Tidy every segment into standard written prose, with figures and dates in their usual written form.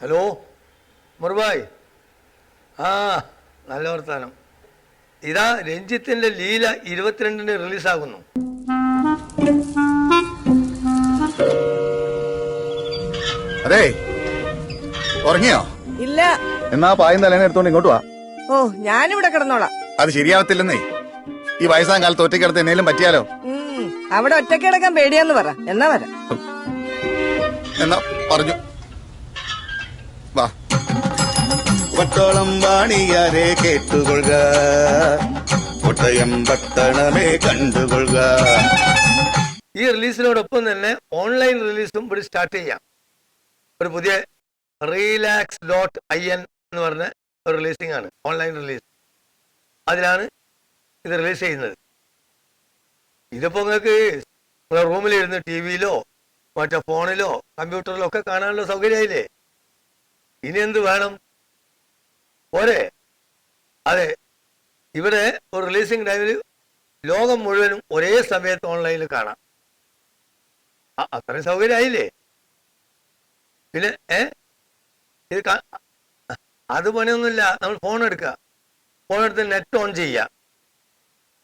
Hello മുർബായ്. ആ നല്ല വർത്താനം. ഇതാ രഞ്ജിത്തിന്റെ ലീല 22-ന് റിലീസാകുന്നു. അതെ, ഉറങ്ങിയോ? ഇല്ല. എന്നാ പായും തലേനെ എടുത്തോണ്ട് ഇങ്ങോട്ട് വാ. ഓ, ഞാനിവിടെ കിടന്നോളാം. അത് ശരിയാവത്തില്ലെന്നേ. ഈ വയസ്സാം കാലത്ത് ഒറ്റയ്ക്കിടത്ത് എന്നേലും പറ്റിയാലോ? അവിടെ ഒറ്റയ്ക്ക് കിടക്കാൻ പേടിയാന്ന് പറ. എന്നാ വരാം. എന്നാ പറഞ്ഞു വാ. പട്ടോളം വാണിയാരെ കേട്ടുകൊള്ളുക, കോട്ടയം പട്ടണമേ കണ്ടുകൊള്ളുക. ഈ റിലീസിനോടൊപ്പം തന്നെ ഓൺലൈൻ റിലീസും ഇവിടെ സ്റ്റാർട്ട് ചെയ്യാം. ഒരു പുതിയ relax.in എന്ന് പറഞ്ഞ ഒരു റിലീസിംഗ് ആണ്, ഓൺലൈൻ റിലീസ്. അതിലാണ് ഇത് റിലീസ് ചെയ്യുന്നത്. ഇതിപ്പോൾ നിങ്ങൾക്ക് നിങ്ങളുടെ റൂമിലിരുന്ന് TV-യിലോ മറ്റേ ഫോണിലോ കമ്പ്യൂട്ടറിലോ ഒക്കെ കാണാനുള്ള സൗകര്യമായില്ലേ? ഇനി എന്ത് വേണം? പോരെ? അതെ, ഇവിടെ ഒരു റിലീസിംഗ് ടൈമിൽ ലോകം മുഴുവനും ഒരേ സമയത്ത് ഓൺലൈനിൽ കാണാം. അത്രയും സൗകര്യമായില്ലേ? പിന്നെ ഇത് അത് പണിയൊന്നുമില്ല. നമ്മൾ ഫോൺ എടുക്കുക, ഫോൺ എടുത്ത് നെറ്റ് ഓൺ ചെയ്യുക,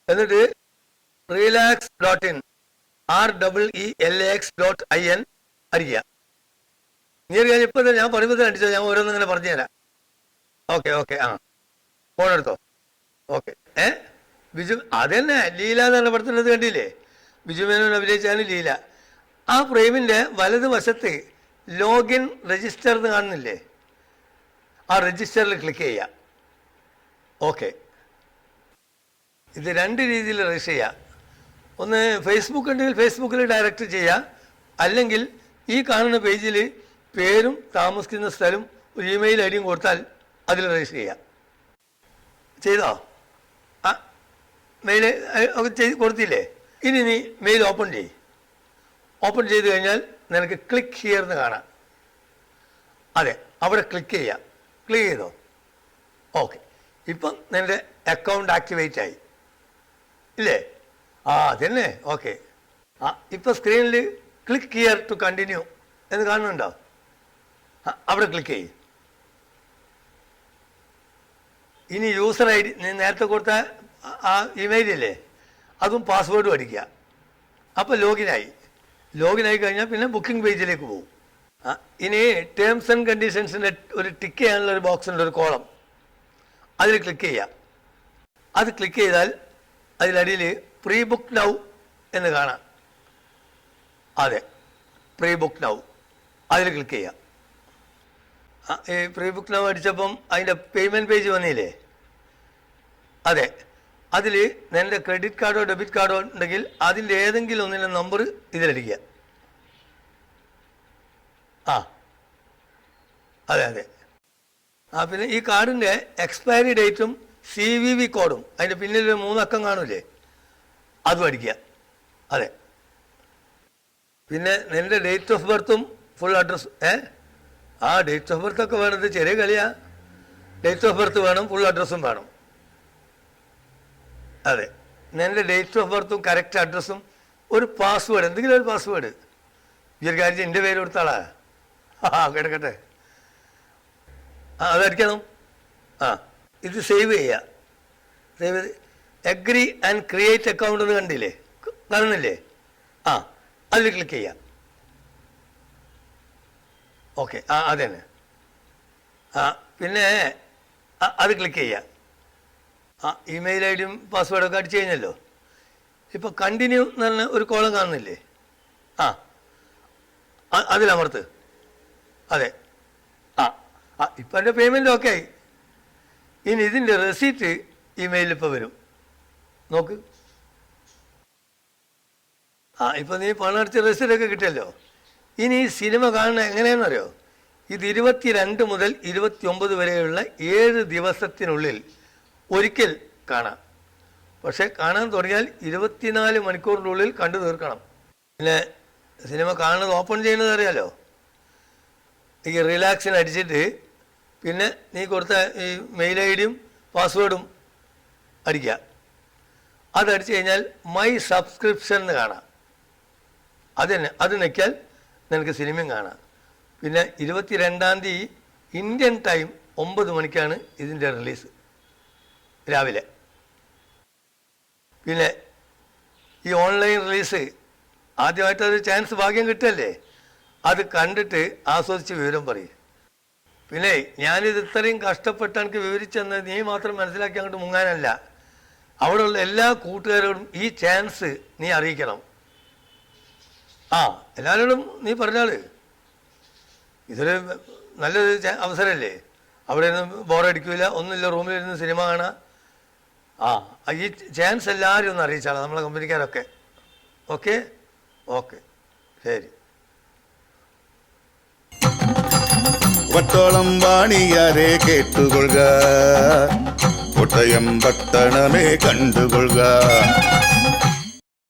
എന്നിട്ട് relax.in REELAX.in അടിക്കുക. നീ അറിയാൻ ഇപ്പം ഞാൻ പറയുമ്പോൾ അടിച്ചോ, ഞാൻ ഓരോന്നും ഇങ്ങനെ പറഞ്ഞു തരാം. ഓക്കെ ഓക്കെ, ആ ഫോൺ എടുത്തോ. ഓക്കെ. ബിജു അതന്നെ ലീല എന്ന് പറഞ്ഞ പടത്തിനത് കണ്ടില്ലേ? ബിജു മേനോൻ അഭിനയിച്ചാണ് ലീല. ആ ഫ്രെയിമിൻ്റെ വലത് വശത്ത് ലോഗിൻ രജിസ്റ്റർ എന്ന് കാണുന്നില്ലേ? ആ രജിസ്റ്ററിൽ ക്ലിക്ക് ചെയ്യുക. ഓക്കെ. ഇത് രണ്ട് രീതിയിൽ രജിസ്റ്റർ ചെയ്യുക. ഒന്ന് ഫേസ്ബുക്ക് ഉണ്ടെങ്കിൽ ഫേസ്ബുക്കിൽ ഡയറക്റ്റ് ചെയ്യുക, അല്ലെങ്കിൽ ഈ കാണുന്ന പേജിൽ പേരും താമസിക്കുന്ന സ്ഥലം ഒരു ഇമെയിൽ ഐ ഡിയും കൊടുത്താൽ അതിൽ രജിസ്റ്റർ ചെയ്യുക. ചെയ്തോ? ആ മെയിൽ ഒക്കെ കൊടുത്തില്ലേ? ഇനി നീ മെയിൽ ഓപ്പൺ ചെയ്യ്. ഓപ്പൺ ചെയ്ത് കഴിഞ്ഞാൽ നിനക്ക് ക്ലിക്ക് ഹിയർ എന്ന് കാണാം. അതെ, അവിടെ ക്ലിക്ക് ചെയ്യുക. ക്ലിക്ക് ചെയ്തോ? ഓക്കെ. ഇപ്പം നിൻ്റെ അക്കൗണ്ട് ആക്ടിവേറ്റ് ആയി ഇല്ലേ? അതന്നെ. ഓക്കെ. ഇപ്പം സ്ക്രീനിൽ ക്ലിക്ക് ഹിയർ ടു കണ്ടിന്യൂ എന്ന് കാണുന്നുണ്ടോ? അവിടെ ക്ലിക്ക് ചെയ്യും. ഇനി യൂസർ ഐ ഡി നീ നേരത്തെ കൊടുത്ത ആ ഇമെയിലില്ലേ, അതും പാസ്വേഡും അടിക്കുക. അപ്പോൾ ലോഗിനായി കഴിഞ്ഞാൽ പിന്നെ ബുക്കിംഗ് പേജിലേക്ക് പോകും. ഇനി ടേംസ് ആൻഡ് കണ്ടീഷൻസിൻ്റെ ഒരു ടിക്ക് ചെയ്യാനുള്ള ഒരു ബോക്സ് ഉണ്ട്, ഒരു കോളം. അതിൽ ക്ലിക്ക് ചെയ്യുക. അത് ക്ലിക്ക് ചെയ്താൽ അതിലടിയിൽ പ്രീ ബുക്ക് നൗ എന്ന് കാണാം. അതെ, പ്രീ ബുക്ക് നൗ അതിൽ ക്ലിക്ക് ചെയ്യുക. ഈ പ്രീ ബുക്ക് നൗ അടിച്ചപ്പം അതിൻ്റെ പേയ്മെൻറ്റ് പേജ് വന്നില്ലേ? അതെ, അതിൽ നിൻ്റെ ക്രെഡിറ്റ് കാർഡോ ഡെബിറ്റ് കാർഡോ ഉണ്ടെങ്കിൽ അതിൻ്റെ ഏതെങ്കിലും ഒന്നിൻ്റെ നമ്പർ ഇതിലടിക്കുക. അതെ അതെ. പിന്നെ ഈ കാർഡിൻ്റെ എക്സ്പയറി ഡേറ്റും CVV കോഡും അതിൻ്റെ പിന്നിൽ 3 അക്കം കാണൂലേ, അതും അടിക്കുക. അതെ. പിന്നെ നിൻ്റെ ഡേറ്റ് ഓഫ് ബർത്തും full address. Date of birth ഒക്കെ വേണത് ചെറിയ കളിയാ. ഡേറ്റ് ഓഫ് ബർത്ത് വേണം, ഫുൾ അഡ്രസ്സും വേണം. അതെ, നിൻ്റെ ഡേറ്റ് ഓഫ് ബർത്തും കറക്റ്റ് അഡ്രസ്സും ഒരു പാസ്വേഡ്, എന്തെങ്കിലും ഒരു പാസ്വേഡ്. ഈ ഒരു കാര്യം എൻ്റെ പേര് കൊടുത്താളാ. കിടക്കട്ടെ. അതടിക്കണം. ഇത് സേവ് ചെയ്യുക. സേവ് ചെയ്ത് അഗ്രി ആൻഡ് ക്രിയേറ്റ് അക്കൗണ്ട് എന്ന് കണ്ടില്ലേ, കാണുന്നില്ലേ? അതിൽ ക്ലിക്ക് ചെയ്യാം. ഓക്കെ, അതന്നെ. പിന്നെ അത് ക്ലിക്ക് ചെയ്യുക. ഇമെയിൽ ഐ ഡിയും പാസ്വേഡൊക്കെ അടിച്ചു കഴിഞ്ഞല്ലോ. ഇപ്പോൾ കണ്ടിന്യൂ എന്ന് പറഞ്ഞ ഒരു കോളം കാണുന്നില്ലേ? അതിലമർത്ത്. അതെ. ഇപ്പം എൻ്റെ പേയ്മെൻറ്റ് ഓക്കെ ആയി. ഇനി ഇതിൻ്റെ റെസീറ്റ് ഇമെയിലിൽ ഇപ്പോൾ വരും. നോക്ക്. ഇപ്പം നീ പണം അടിച്ച റെസീറ്റൊക്കെ കിട്ടിയല്ലോ. ഇനി ഈ സിനിമ കാണുന്നത് എങ്ങനെയാണെന്നറിയോ? ഇത് 22 മുതൽ 29 വരെയുള്ള 7 ദിവസത്തിനുള്ളിൽ ഒരിക്കൽ കാണാം. പക്ഷേ കാണാൻ തുടങ്ങിയാൽ 24 മണിക്കൂറിനുള്ളിൽ കണ്ടു തീർക്കണം. പിന്നെ സിനിമ കാണുന്നത് ഓപ്പൺ ചെയ്യുന്നത് അറിയാലോ. ഈ റിലാക്സിന് അടിച്ചിട്ട് പിന്നെ നീ കൊടുത്ത ഈ മെയിൽ ഐ ഡിയും പാസ്വേഡും അടിക്കുക. അതടിച്ചു കഴിഞ്ഞാൽ മൈ സബ്സ്ക്രിപ്ഷൻ എന്ന് കാണാം. അത് ഞെക്കിയാൽ നിനക്ക് സിനിമയും കാണാം. പിന്നെ 22-ാം തീയതി ഇന്ത്യൻ ടൈം 9 മണിക്കാണ് ഇതിൻ്റെ റിലീസ് രാവിലെ. പിന്നെ ഈ ഓൺലൈൻ റിലീസ് ആദ്യമായിട്ട് ഒരു ചാൻസ് ഭാഗ്യം കിട്ടല്ലേ, അത് കണ്ടിട്ട് ആസ്വദിച്ച് വിവരം പറയും. പിന്നെ ഞാനിത് ഇത്രയും കഷ്ടപ്പെട്ട് എനിക്ക് വിവരിച്ചെന്ന് നീ മാത്രം മനസ്സിലാക്കി അങ്ങോട്ട് മുങ്ങാനല്ല, അവിടെയുള്ള എല്ലാ കൂട്ടുകാരോടും ഈ ചാൻസ് നീ അറിയിക്കണം. എല്ലാവരോടും നീ പറഞ്ഞാല് ഇതൊരു നല്ലൊരു അവസരമല്ലേ. അവിടെ ഇരുന്ന് ബോറടിക്കില്ല, ഒന്നുമില്ല, റൂമിലിരുന്ന് സിനിമ കാണാം. ഈ ചാൻസ് എല്ലാവരും ഒന്ന് അറിയിച്ചാളാം, നമ്മളെ കമ്പനിക്കാരൊക്കെ. ഓക്കെ ഓക്കെ ശരി. വട്ടോളം വാണിയാരെ കേട്ടുകൊള്ളുക, കോട്ടയം പട്ടണമേ കണ്ടുകൊള്ളുക.